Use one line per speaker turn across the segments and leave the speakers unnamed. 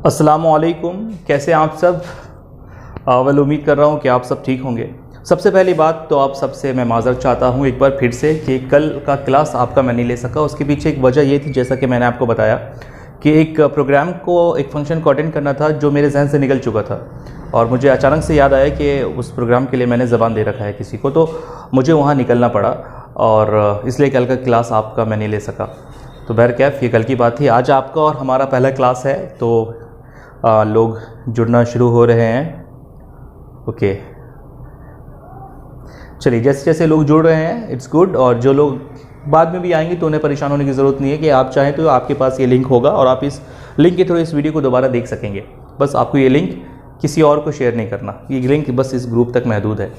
अस्सलामुअलैकुम, कैसे आप सब। उम्मीद कर रहा हूँ कि आप सब ठीक होंगे। सबसे पहली बात तो आप सबसे मैं माज़रत चाहता हूँ एक बार फिर से कि कल का क्लास आपका मैं नहीं ले सका। उसके पीछे एक वजह ये थी, जैसा कि मैंने आपको बताया कि एक प्रोग्राम को, एक फंक्शन को अटेंड करना था जो मेरे जहन से निकल चुका था और मुझे अचानक से याद आया कि उस प्रोग्राम के लिए मैंने ज़बान दे रखा है किसी को, तो मुझे वहाँ निकलना पड़ा और इसलिए कल का क्लास आपका मैं नहीं ले सका। तो बहरकैफ़ ये कल की बात थी। आज आपका और हमारा पहला क्लास है, तो लोग जुड़ना शुरू हो रहे हैं। ओके, चलिए जैसे जैसे लोग जुड़ रहे हैं इट्स गुड, और जो लोग बाद में भी आएंगे तो उन्हें परेशान होने की ज़रूरत नहीं है कि आप चाहें तो आपके पास ये लिंक होगा और आप इस लिंक के थ्रू इस वीडियो को दोबारा देख सकेंगे। बस आपको ये लिंक किसी और को शेयर नहीं करना, ये लिंक बस इस ग्रुप तक महदूद है।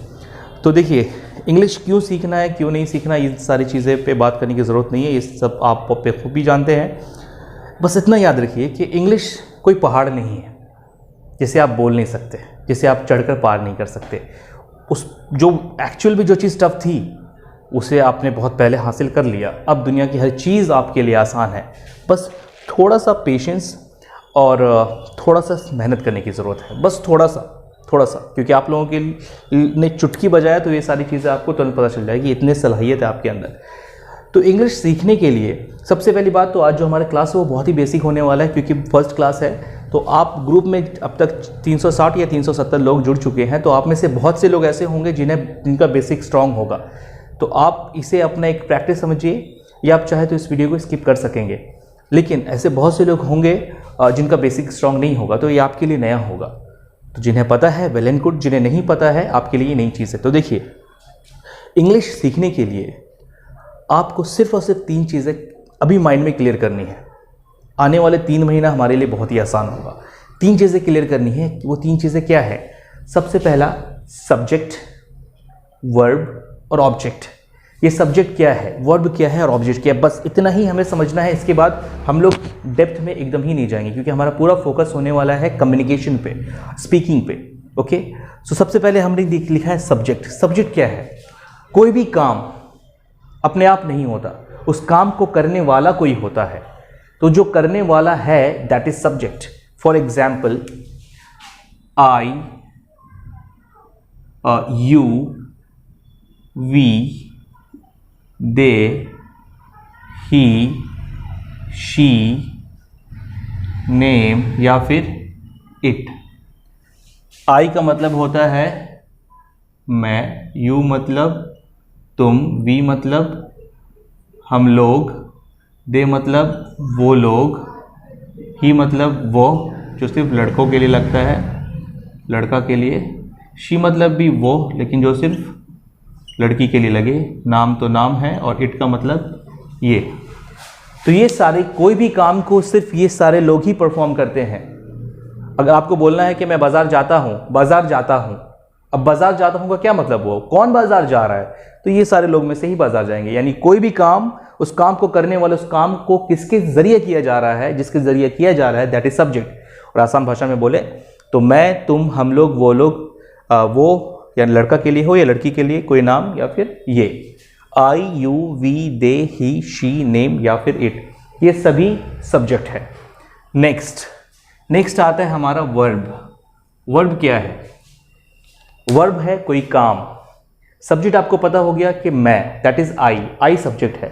तो देखिए, इंग्लिश क्यों सीखना है, क्यों नहीं सीखना, ये सारी चीज़ें पे बात करने की ज़रूरत नहीं है, ये सब आप पे खूब भी जानते हैं। बस इतना याद रखिए कि इंग्लिश कोई पहाड़ नहीं है जिसे आप बोल नहीं सकते, जिसे आप चढ़कर पार नहीं कर सकते। उस जो एक्चुअल में जो चीज़ टफ थी उसे आपने बहुत पहले हासिल कर लिया। अब दुनिया की हर चीज़ आपके लिए आसान है, बस थोड़ा सा पेशेंस और थोड़ा सा मेहनत करने की ज़रूरत है, बस थोड़ा सा, क्योंकि आप लोगों के ने चुटकी बजाया तो ये सारी चीज़ें आपको तुरंत पता चल जाएगी, इतनी सलाहियत है आपके अंदर। तो इंग्लिश सीखने के लिए सबसे पहली बात तो आज जो हमारा क्लास है वो बहुत ही बेसिक होने वाला है, क्योंकि फर्स्ट क्लास है। तो आप ग्रुप में अब तक 360 या 370 लोग जुड़ चुके हैं, तो आप में से बहुत से लोग ऐसे होंगे जिनका बेसिक स्ट्रांग होगा। तो आप इसे अपना एक प्रैक्टिस समझिए, या आप चाहे तो इस वीडियो को स्किप कर सकेंगे। लेकिन ऐसे बहुत से लोग होंगे जिनका बेसिक स्ट्रांग नहीं होगा, तो ये आपके लिए नया होगा। तो जिन्हें पता है वेल एंड गुड, जिन्हें नहीं पता है आपके लिए नई चीज़ है। तो देखिए, इंग्लिश सीखने के लिए आपको सिर्फ और सिर्फ 3 चीज़ें अभी माइंड में क्लियर करनी है। आने वाले 3 महीना हमारे लिए बहुत ही आसान होगा। 3 चीज़ें क्लियर करनी है। वो 3 चीज़ें क्या है? सबसे पहला सब्जेक्ट, वर्ब और ऑब्जेक्ट। ये सब्जेक्ट क्या है, वर्ब क्या है और ऑब्जेक्ट क्या है, बस इतना ही हमें समझना है। इसके बाद हम लोग डेप्थ में एकदम ही नहीं जाएंगे, क्योंकि हमारा पूरा फोकस होने वाला है कम्युनिकेशन पे, स्पीकिंग पे। ओके, सो सबसे पहले हमने लिखा है सब्जेक्ट। सब्जेक्ट क्या है? कोई भी काम अपने आप नहीं होता, उस काम को करने वाला कोई होता है। तो जो करने वाला है that is subject. For example, I, you, we, they, he, she, name या फिर इट। आई का मतलब होता है मैं, यू मतलब तुम, वी मतलब हम लोग, दे मतलब वो लोग, ही मतलब वो जो सिर्फ लड़कों के लिए लगता है, लड़का के लिए, शी मतलब भी वो लेकिन जो सिर्फ लड़की के लिए लगे, नाम तो नाम है, और इट का मतलब ये। तो ये सारे, कोई भी काम को सिर्फ ये सारे लोग ही परफॉर्म करते हैं। अगर आपको बोलना है कि मैं बाजार जाता हूँ, अब बाजार जाता हूँ का क्या मतलब हुआ? कौन बाजार जा रहा है? तो ये सारे लोग में से ही बाजार जाएंगे। यानी कोई भी काम, उस काम को करने वाले, उस काम को किसके जरिए किया जा रहा है, जिसके जरिए किया जा रहा है दैट इज सब्जेक्ट। और आसान भाषा में बोले तो मैं, तुम, हम लोग, वो लोग, वो या लड़का के लिए हो या लड़की के लिए कोई नाम, या फिर ये I, you, we, they, he, she, name या फिर इट, ये सभी सब्जेक्ट है। नेक्स्ट आता है हमारा वर्ब। वर्ब क्या है? वर्ब है कोई काम। सब्जेक्ट आपको पता हो गया कि मैं, दैट इज आई सब्जेक्ट है।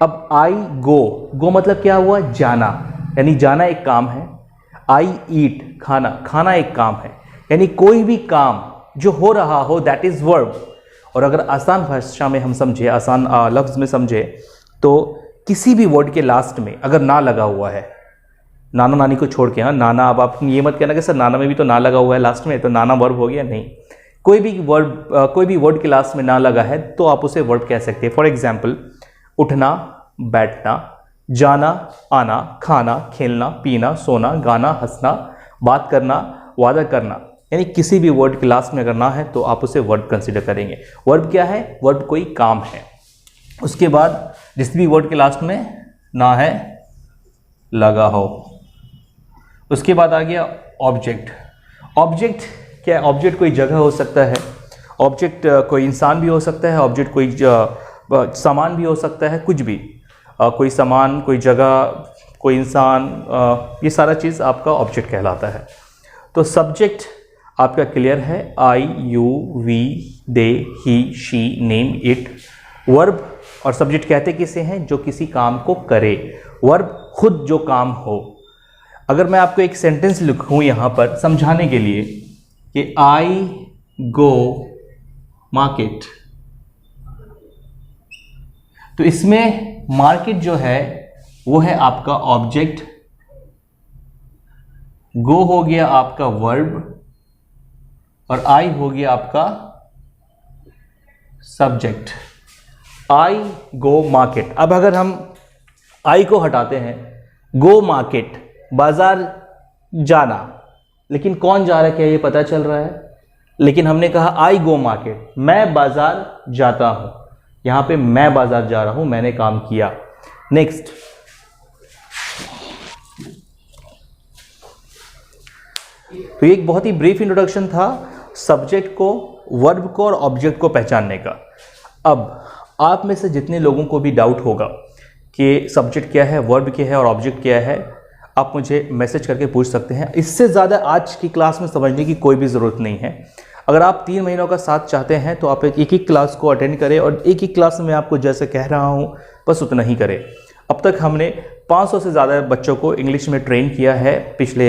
अब आई गो मतलब क्या हुआ? जाना, यानी जाना एक काम है। आई ईट, खाना एक काम है। यानी कोई भी काम जो हो रहा हो दैट इज वर्ब। और अगर आसान भाषा में हम समझे, आसान लफ्ज में समझे, तो किसी भी वर्ड के लास्ट में अगर ना लगा हुआ है, नाना नानी को छोड़ के, हाँ नाना, अब आप ये मत कहना कि सर नाना में भी तो ना लगा हुआ है लास्ट में, तो नाना वर्ब हो गया, नहीं। कोई भी वर्ड के लास्ट में ना लगा है तो आप उसे वर्ब कह सकते हैं। फॉर एग्जाम्पल, उठना, बैठना, जाना, आना, खाना, खेलना, पीना, सोना, गाना, हंसना, बात करना, वादा करना, यानी किसी भी वर्ड के लास्ट में अगर ना है तो आप उसे वर्ब कंसीडर करेंगे। वर्ब क्या है? वर्ब कोई काम है। उसके बाद जिस भी वर्ड के लास्ट में ना है लगा हो। उसके बाद आ गया ऑब्जेक्ट। ऑब्जेक्ट क्या है? ऑब्जेक्ट कोई जगह हो सकता है, ऑब्जेक्ट कोई इंसान भी हो सकता है, ऑब्जेक्ट कोई सामान भी हो सकता है, कुछ भी। कोई सामान, कोई जगह, कोई इंसान, ये सारा चीज़ आपका ऑब्जेक्ट कहलाता है। तो सब्जेक्ट आपका क्लियर है, I, you, we, they, he, she, name, it. Verb और सब्जेक्ट कहते किसे हैं? जो किसी काम को करे। वर्ब खुद जो काम हो। अगर मैं आपको एक सेंटेंस लिखूं यहाँ पर समझाने के लिए कि आई गो मार्केट, तो इसमें मार्केट जो है वो है आपका ऑब्जेक्ट, गो हो गया आपका वर्ब और आई हो गया आपका सब्जेक्ट। आई गो मार्केट। अब अगर हम आई को हटाते हैं, गो मार्केट बाजार जाना, लेकिन कौन जा रहा है क्या ये पता चल रहा है? लेकिन हमने कहा आई गो मार्केट, मैं बाजार जाता हूं। यहां पे मैं बाजार जा रहा हूं, मैंने काम किया। नेक्स्ट, तो एक बहुत ही ब्रीफ इंट्रोडक्शन था सब्जेक्ट को, वर्ब को और ऑब्जेक्ट को पहचानने का। अब आप में से जितने लोगों को भी डाउट होगा कि सब्जेक्ट क्या है, वर्ब क्या है और ऑब्जेक्ट क्या है, आप मुझे मैसेज करके पूछ सकते हैं। इससे ज़्यादा आज की क्लास में समझने की कोई भी ज़रूरत नहीं है। अगर आप 3 महीनों का साथ चाहते हैं तो आप एक एक क्लास को अटेंड करें और एक एक क्लास में आपको जैसे कह रहा हूँ बस उतना ही करें। अब तक हमने 500 से ज़्यादा बच्चों को इंग्लिश में ट्रेन किया है पिछले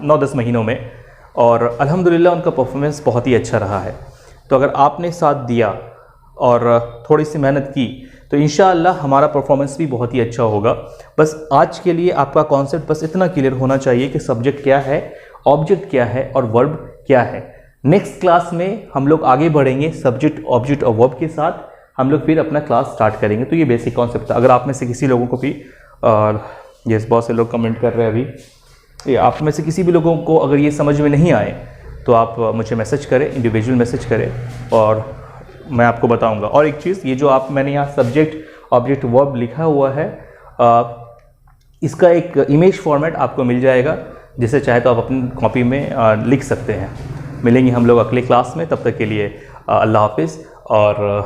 9-10 महीनों में, और अल्हम्दुलिल्लाह उनका परफॉर्मेंस बहुत ही अच्छा रहा है। तो अगर आपने साथ दिया और थोड़ी सी मेहनत की तो इंशाअल्लाह हमारा परफॉर्मेंस भी बहुत ही अच्छा होगा। बस आज के लिए आपका कॉन्सेप्ट बस इतना क्लियर होना चाहिए कि सब्जेक्ट क्या है, ऑब्जेक्ट क्या है और वर्ब क्या है। नेक्स्ट क्लास में हम लोग आगे बढ़ेंगे सब्जेक्ट, ऑब्जेक्ट और वर्ब के साथ। हम लोग फिर अपना क्लास स्टार्ट करेंगे। तो ये बेसिक कॉन्सेप्ट था। अगर आप में से किसी लोगों को भी, और यस बहुत से लोग कमेंट कर रहे हैं अभी, आप में से किसी भी लोगों को अगर ये समझ में नहीं आए तो आप मुझे मैसेज करें, इंडिविजुअल मैसेज करें और मैं आपको बताऊंगा। और एक चीज़, ये जो मैंने यहाँ सब्जेक्ट, ऑब्जेक्ट, वर्ब लिखा हुआ है, इसका एक इमेज फॉर्मेट आपको मिल जाएगा, जिसे चाहे तो आप अपनी कॉपी में लिख सकते हैं। मिलेंगे हम लोग अगले क्लास में, तब तक के लिए अल्लाह हाफिज़ और